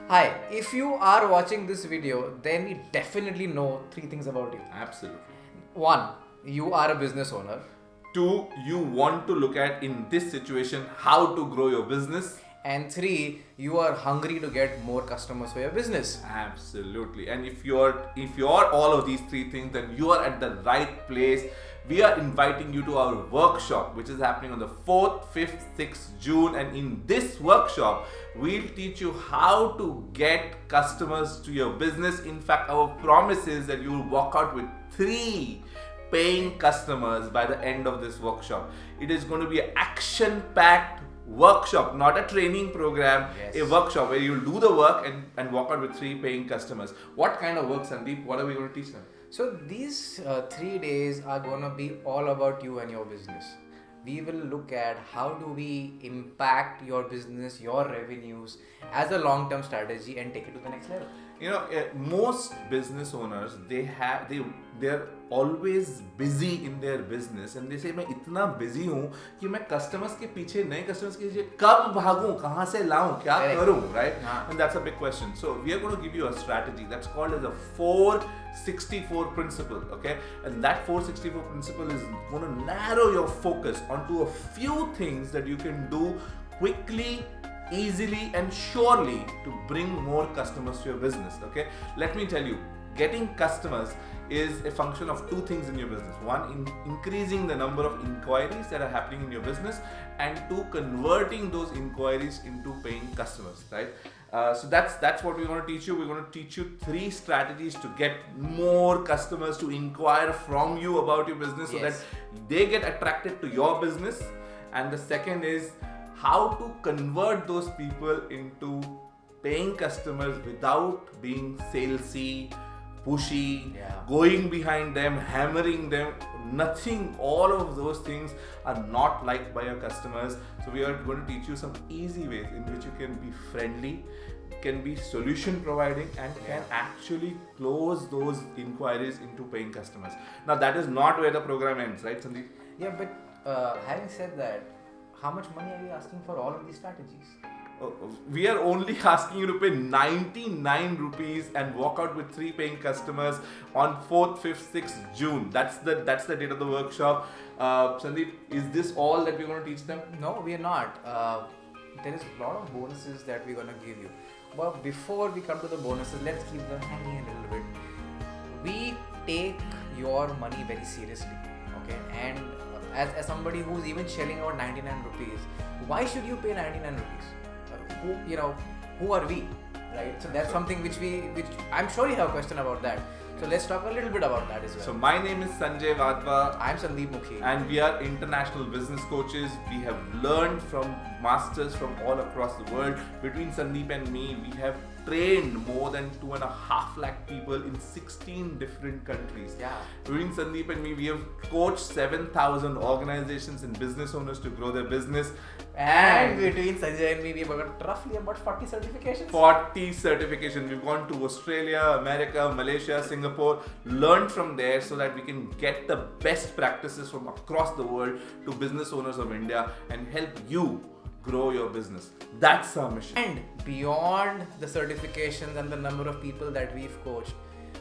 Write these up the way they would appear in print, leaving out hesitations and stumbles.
Hi, if you are watching this video, then we definitely know three things about you. Absolutely. One, you are a business owner. Two, you want to look at in this situation how to grow your business. And three, you are hungry to get more customers for your business. Absolutely. And if you're all of these three things, then you are at the right place. We are inviting you to our workshop, which is happening on the 4th, 5th, 6th June. And in this workshop, we'll teach you how to get customers to your business. In fact, our promise is that you will walk out with 3 paying customers by the end of this workshop. It is going to be an action packed workshop, not a training program. Yes. A workshop where you'll do the work and walk out with 3 paying customers. What kind of work, Sandeep? What are we going to teach them? So, these 3 days are going to be all about you and your business. We will look at how do we impact your business, your revenues as a long term strategy and take it to the next level. Most business owners, they're always busy in their business and they say मैं इतना busy हूँ कि मैं customers के पीछे नए customers के पीछे कब भागूं, कहाँ से लाऊं, क्या करूं, right? And that's a big question. So we are going to give you a strategy that's called as a 464 principle, okay? And that 464 principle is going to narrow your focus onto a few things that you can do quickly, easily and surely to bring more customers to your business. Okay, let me tell you, getting customers is a function of 2 things in your business. One, increasing the number of inquiries that are happening in your business, and 2, converting those inquiries into paying customers, right? So that's what we're going to teach you. We're going to teach you 3 strategies to get more customers to inquire from you about your business, so that they get attracted to your business. And the second is how to convert those people into paying customers without being salesy, pushy, going behind them, hammering them. Nothing, all of those things are not liked by your customers. So we are going to teach you some easy ways in which you can be friendly, can be solution providing, and can actually close those inquiries into paying customers. Now that is not where the program ends, right, Sandeep? Yeah, but having said that, how much money are you asking for all of these strategies? We are only asking you to pay 99 rupees and walk out with 3 paying customers on 4th, 5th, 6th June. That's the date of the workshop. Sandeep, is this all that we're going to teach them? No, we are not. There is a lot of bonuses that we're going to give you. But before we come to the bonuses, let's keep them hanging a little bit. We take your money very seriously, okay? And as somebody who's even shelling out 99 rupees, why should you pay 99 rupees? Who are we, right? So that's something which I'm sure you have a question about that. So let's talk a little bit about that as well. So my name is Sanjay Vadva. I'm Sandeep Mukhi. And we are international business coaches. We have learned from masters from all across the world. Between Sandeep and me, we have trained more than 2.5 lakh people in 16 different countries. Yeah. Between Sandeep and me, we have coached 7,000 organizations and business owners to grow their business. And between Sanjay and me, we've got roughly about 40 certifications. 40 certifications. We've gone to Australia, America, Malaysia, Singapore, learned from there so that we can get the best practices from across the world to business owners of India and help you grow your business. That's our mission. And beyond the certifications and the number of people that we've coached,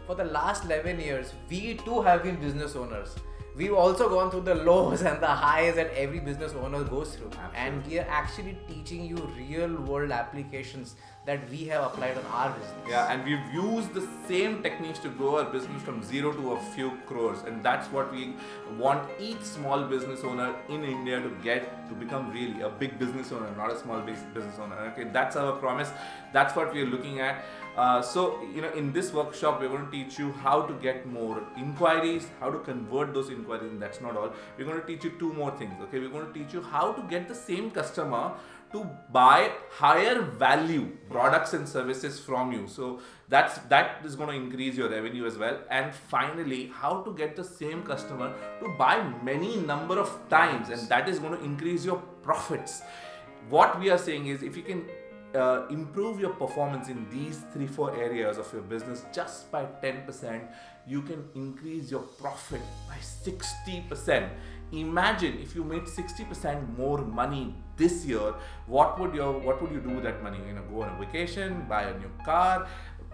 for the last 11 years, we too have been business owners. We've also gone through the lows and the highs that every business owner goes through. Absolutely. And we are actually teaching you real world applications that we have applied on our business. Yeah, and we've used the same techniques to grow our business from 0 to a few crores. And that's what we want each small business owner in India to get to become really a big business owner, not a small business owner. Okay, that's our promise. That's what we're looking at. In this workshop, we're going to teach you how to get more inquiries, how to convert those inquiries, and that's not all. We're going to teach you 2 more things. Okay, we're going to teach you how to get the same customer to buy higher value products and services from you. So that is going to increase your revenue as well. And finally, how to get the same customer to buy many number of times, and that is going to increase your profits. What we are saying is, if you can improve your performance in these 3-4 areas of your business just by 10%, you can increase your profit by 60%. Imagine if you made 60% more money this year, what would you do with that money? Go on a vacation, buy a new car,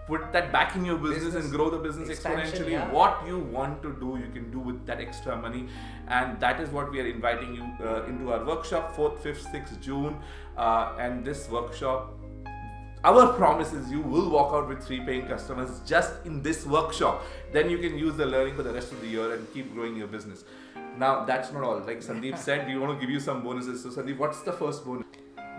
put that back in your business and grow the business expansion, exponentially. yeah. What you want to do, you can do with that extra money, and that is what we are inviting you into our workshop 4th, 5th, 6th June. And this workshop, our promise is you will walk out with 3 paying customers just in this workshop. Then you can use the learning for the rest of the year and keep growing your business. Now that's not all. Like Sandeep said, we want to give you some bonuses. So Sandeep, what's the first bonus?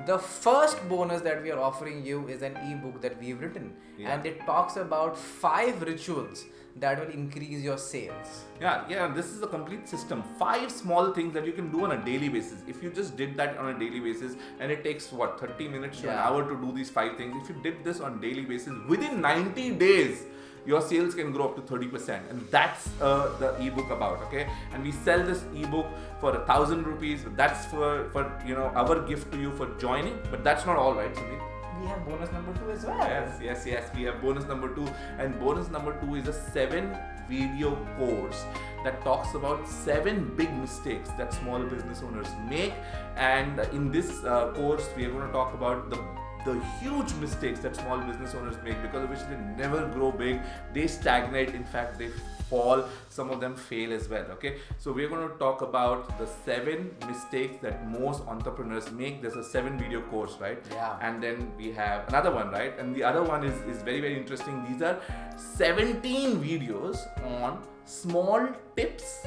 The first bonus that we are offering you is an ebook that we've written, and it talks about 5 rituals that will increase your sales. Yeah, this is a complete system. 5 small things that you can do on a daily basis. If you just did that on a daily basis, and it takes 30 minutes to an hour to do these 5 things. If you did this on a daily basis, within 90 days, your sales can grow up to 30%, and that's the ebook about. Okay, and we sell this ebook for 1,000 rupees. That's for our gift to you for joining. But that's not all, right, Sandeep? We have bonus number 2 as well. Yes. We have bonus number 2, and bonus number 2 is a 7 video course that talks about 7 big mistakes that small business owners make. And in this course, we are going to talk about the huge mistakes that small business owners make, because of which they never grow big, they stagnate, in fact they fall, some of them fail as well. Okay, so we're going to talk about the 7 mistakes that most entrepreneurs make. There's a 7 video course, right? Yeah. And then we have another one, right? And the other one is very, very interesting. These are 17 videos on small tips,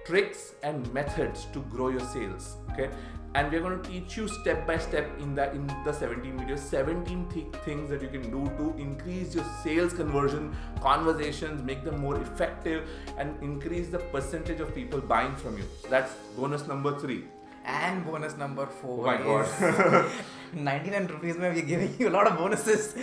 tricks and methods to grow your sales. Okay, and we're going to teach you step by step in the 17 videos 17 things that you can do to increase your sales conversion, conversations, make them more effective, and increase the percentage of people buying from you. So that's bonus number 3. And bonus number 4 Oh my is 99 rupees. We're giving you a lot of bonuses.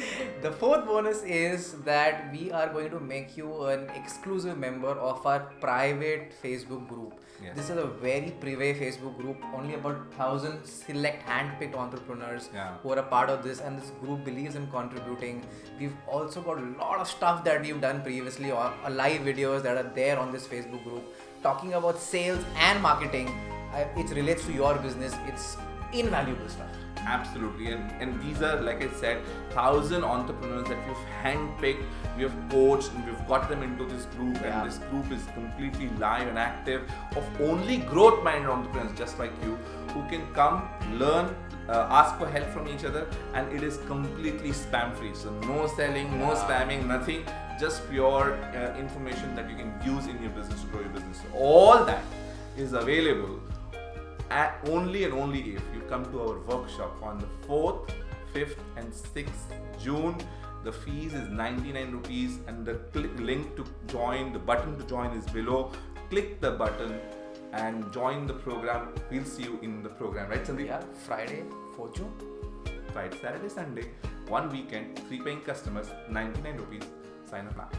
The 4th bonus is that we are going to make you an exclusive member of our private Facebook group. Yes. This is a very private Facebook group. Only about 1,000 select hand-picked entrepreneurs who are a part of this, and this group believes in contributing. We've also got a lot of stuff that we've done previously, or live videos that are there on this Facebook group talking about sales and marketing. It relates to your business. It's invaluable stuff. Absolutely, and these are, like I said, 1,000 entrepreneurs that we've handpicked, we have coached, and we've got them into this group. And this group is completely live and active, of only growth-minded entrepreneurs just like you, who can come, learn, ask for help from each other, and it is completely spam-free. So no selling, no spamming, nothing, just pure information that you can use in your business to grow your business. So all that is available only and only if you come to our workshop on the 4th, 5th and 6th June. The fees is 99 rupees, and the link to join, the button to join is below. Click the button and join the program. We'll see you in the program, right Sandeep? Yeah, Friday, 4th June. Friday, Saturday, Sunday, 1 weekend, 3 paying customers, 99 rupees. Sign up now.